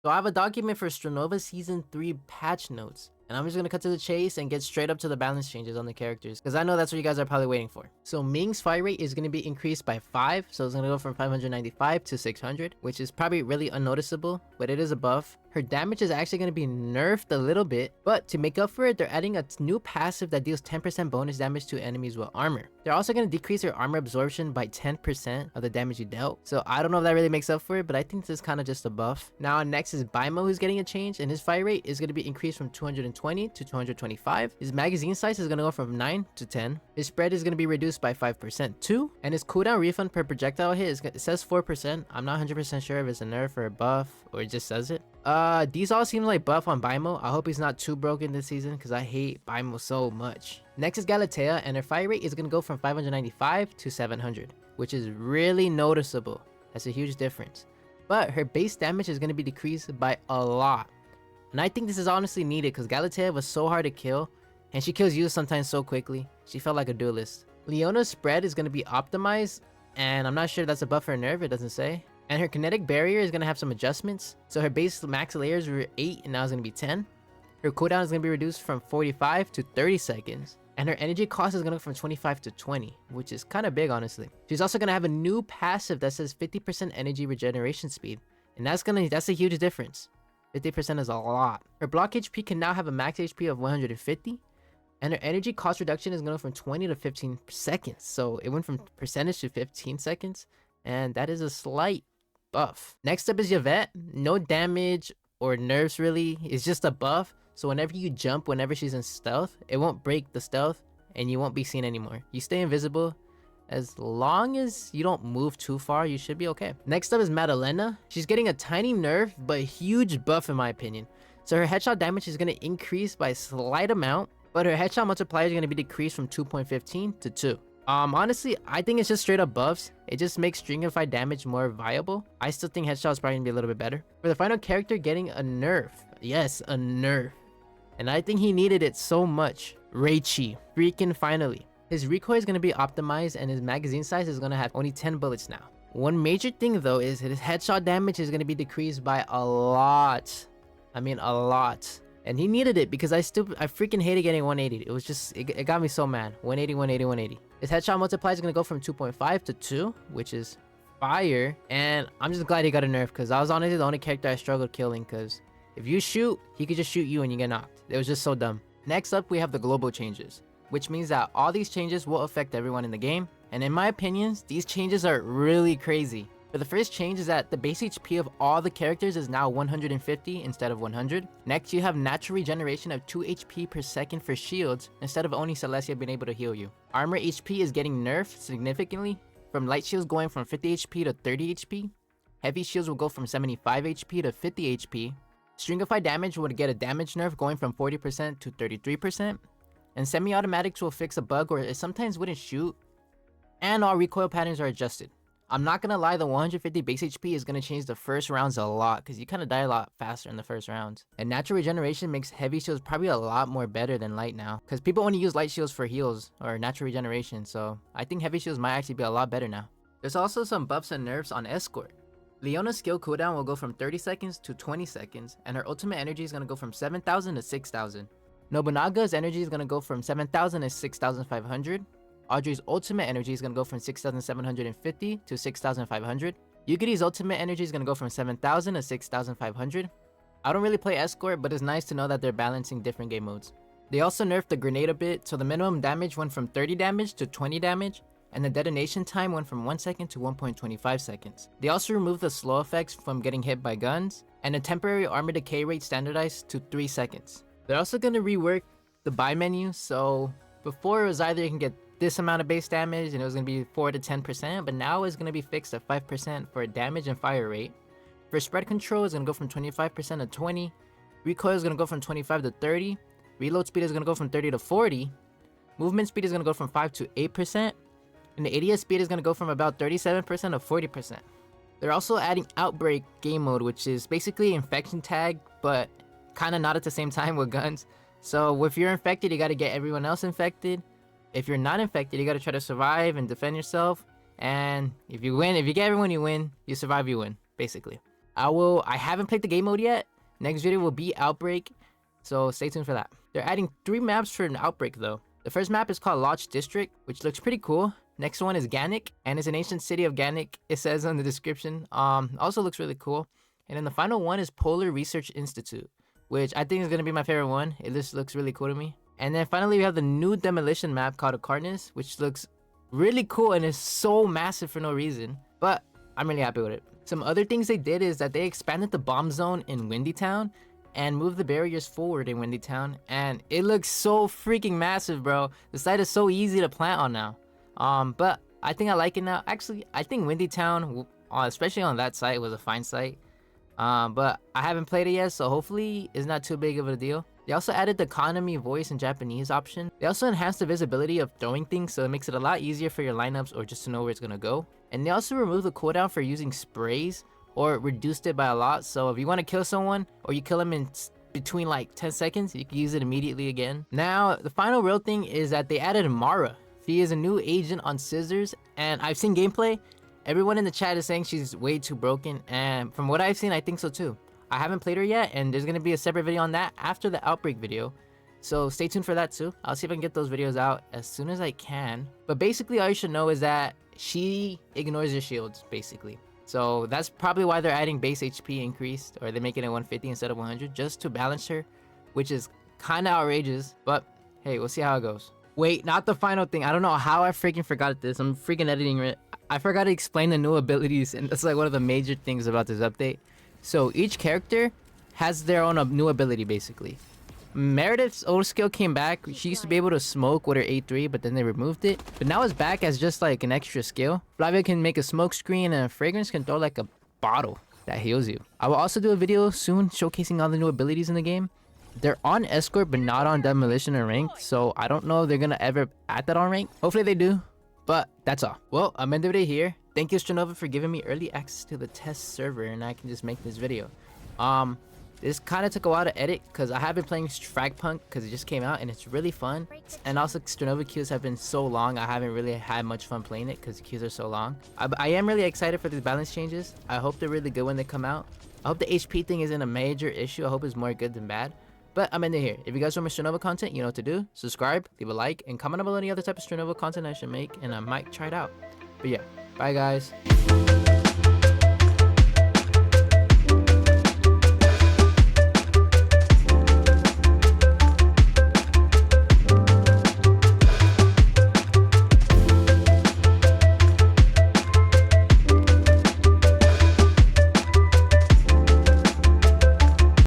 So I have a document for Strinova Season 3 patch notes. And I'm just gonna cut to the chase and get straight up to the balance changes on the characters, because I know that's what you guys are probably waiting for. So Ming's fire rate is gonna be increased by 5, so it's gonna go from 595 to 600, which is probably really unnoticeable, but it is a buff. Her damage is actually gonna be nerfed a little bit, but to make up for it, they're adding a new passive that deals 10% bonus damage to enemies with armor. They're also gonna decrease her armor absorption by 10% of the damage you dealt. So I don't know if that really makes up for it, but I think this is kind of just a buff. Now next is Baimo, who's getting a change, and his fire rate is gonna be increased from 220 to 225. His magazine size is gonna go from 9 to 10. His spread is gonna be reduced by 5% too, and his cooldown refund per projectile hit it says 4%. I'm not 100% sure if it's a nerf or a buff, or it just says it. These all seem like buff on Baimo. I hope he's not too broken this season, because I hate Baimo so much. Next is Galatea, and her fire rate is gonna go from 595 to 700, which is really noticeable. That's a huge difference. But her base damage is gonna be decreased by a lot. And I think this is honestly needed, because Galatea was so hard to kill, and she kills you sometimes so quickly. She felt like a duelist. Leona's spread is gonna be optimized, and I'm not sure if that's a buff or a nerf, it doesn't say. And her kinetic barrier is going to have some adjustments. So her base max layers were 8 and now it's going to be 10. Her cooldown is going to be reduced from 45 to 30 seconds. And her energy cost is going to go from 25 to 20, which is kind of big, honestly. She's also going to have a new passive that says 50% energy regeneration speed. And that's a huge difference. 50% is a lot. Her block HP can now have a max HP of 150. And her energy cost reduction is going to go from 20 to 15 seconds. So it went from percentage to 15 seconds. And that is a slight buff. Next up is Yvette. No damage or nerfs really. It's just a buff. So whenever you jump, whenever she's in stealth, it won't break the stealth and you won't be seen anymore. You stay invisible. As long as you don't move too far, you should be okay. Next up is Madalena. She's getting a tiny nerf, but a huge buff in my opinion. So her headshot damage is going to increase by a slight amount, but her headshot multiplier is going to be decreased from 2.15 to 2. Honestly, I think it's just straight up buffs. It just makes stringified damage more viable. I still think headshot is probably gonna be a little bit better. For the final character getting a nerf. Yes, a nerf. And I think he needed it so much. Rehtroh. Freaking finally. His recoil is gonna be optimized and his magazine size is gonna have only 10 bullets now. One major thing though is his headshot damage is gonna be decreased by a lot. I mean a lot. And he needed it because I freaking hated getting 180. It was just, it got me so mad. 180, 180, 180. His headshot multiplier is going to go from 2.5 to 2, which is fire. And I'm just glad he got a nerf because I was honestly the only character I struggled killing because if you shoot, he could just shoot you and you get knocked. It was just so dumb. Next up, we have the global changes, which means that all these changes will affect everyone in the game. And in my opinions, these changes are really crazy. But the first change is that the base HP of all the characters is now 150 instead of 100. Next, you have natural regeneration of 2 HP per second for shields instead of only Celestia being able to heal you. Armor HP is getting nerfed significantly, from light shields going from 50 HP to 30 HP. Heavy shields will go from 75 HP to 50 HP. Stringified damage would get a damage nerf going from 40% to 33%. And semi-automatics will fix a bug where it sometimes wouldn't shoot. And all recoil patterns are adjusted. I'm not gonna lie, the 150 base HP is gonna change the first rounds a lot because you kind of die a lot faster in the first rounds. And natural regeneration makes heavy shields probably a lot more better than light now because people only use light shields for heals or natural regeneration, so I think heavy shields might actually be a lot better now. There's also some buffs and nerfs on Escort. Leona's skill cooldown will go from 30 seconds to 20 seconds, and her ultimate energy is gonna go from 7,000 to 6,000. Nobunaga's energy is gonna go from 7,000 to 6,500. Audrey's ultimate energy is going to go from 6,750 to 6,500. Yugiri's ultimate energy is going to go from 7,000 to 6,500. I don't really play Escort, but it's nice to know that they're balancing different game modes. They also nerfed the grenade a bit, so the minimum damage went from 30 damage to 20 damage, and the detonation time went from 1 second to 1.25 seconds. They also removed the slow effects from getting hit by guns, and the temporary armor decay rate standardized to 3 seconds. They're also going to rework the buy menu, so before it was either you can get this amount of base damage and it was going to be 4 to 10%, but now it's going to be fixed at 5% for damage and fire rate. For spread control, it's going to go from 25% to 20. Recoil is going to go from 25 to 30. Reload speed is going to go from 30 to 40. Movement speed is going to go from 5 to 8%. And the ADS speed is going to go from about 37% to 40%. They're also adding Outbreak game mode, which is basically infection tag, but kind of not at the same time with guns. So if you're infected, you got to get everyone else infected. If you're not infected, you gotta try to survive and defend yourself. And if you win, if you get everyone, you win. You survive, you win, basically. I haven't played the game mode yet. Next video will be Outbreak, so stay tuned for that. They're adding 3 maps for an Outbreak though. The first map is called Lodge District, which looks pretty cool. Next one is Gannick, and it's an ancient city of Gannick, it says on the description. Also looks really cool. And then the final one is Polar Research Institute, which I think is going to be my favorite one. It just looks really cool to me. And then finally we have the new demolition map called Acarnus, which looks really cool and is so massive for no reason. But I'm really happy with it. Some other things they did is that they expanded the bomb zone in Windy Town and moved the barriers forward in Windy Town. And it looks so freaking massive, bro. The site is so easy to plant on now. But I think I like it now. Actually, I think Windy Town, especially on that site, was a fine site. But I haven't played it yet, so hopefully it's not too big of a deal. They also added the economy voice in Japanese option. They also enhanced the visibility of throwing things, so it makes it a lot easier for your lineups or just to know where it's gonna go. And they also removed the cooldown for using sprays, or reduced it by a lot. So if you want to kill someone, or you kill them in between like 10 seconds, you can use it immediately again. Now, the final real thing is that they added Mara. She is a new agent on Scissors, and I've seen gameplay. Everyone in the chat is saying she's way too broken, and from what I've seen, I think so too. I haven't played her yet, and there's gonna be a separate video on that after the Outbreak video. So stay tuned for that too. I'll see if I can get those videos out as soon as I can. But basically all you should know is that she ignores your shields, basically. So that's probably why they're adding base HP increased, or they're making it 150 instead of 100, just to balance her, which is kind of outrageous. But hey, we'll see how it goes. Wait, not the final thing. I don't know how I freaking forgot this. I'm freaking editing it. I forgot to explain the new abilities, and that's like one of the major things about this update. So each character has their own new ability, basically. Meredith's old skill came back. She used to be able to smoke with her A3, but then they removed it. But now it's back as just like an extra skill. Flavia can make a smoke screen, and Fragrance can throw like a bottle that heals you. I will also do a video soon showcasing all the new abilities in the game. They're on Escort, but not on Demolition or Ranked, so I don't know if they're gonna ever add that on Ranked. Hopefully they do, but that's all. Well, I'm ending the video here. Thank you, Strinova, for giving me early access to the test server, and I can just make this video. This kind of took a while to edit because I have been playing Fragpunk because it just came out and it's really fun. And also Strinova queues have been so long, I haven't really had much fun playing it because the queues are so long. I am really excited for these balance changes. I hope they're really good when they come out. I hope the HP thing isn't a major issue. I hope it's more good than bad. But I'm ending here. If you guys want more Strinova content, you know what to do. Subscribe, leave a like, and comment below any other type of Strinova content I should make, and I might try it out. But yeah, bye guys.